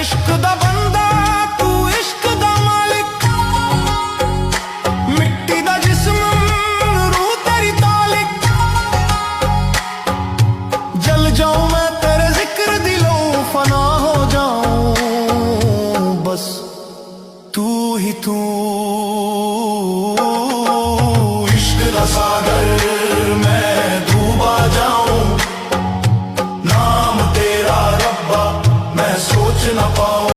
इश्क दा बंदा तू इश्क दा मालिक, मिट्टी दा जिस्म रूह तेरी तालिक। जल जाऊं मैं तेरे जिक्र दिलों फना हो जाऊं, बस तू ही तू। इश्क दा सागर मैं डूबा जाऊं,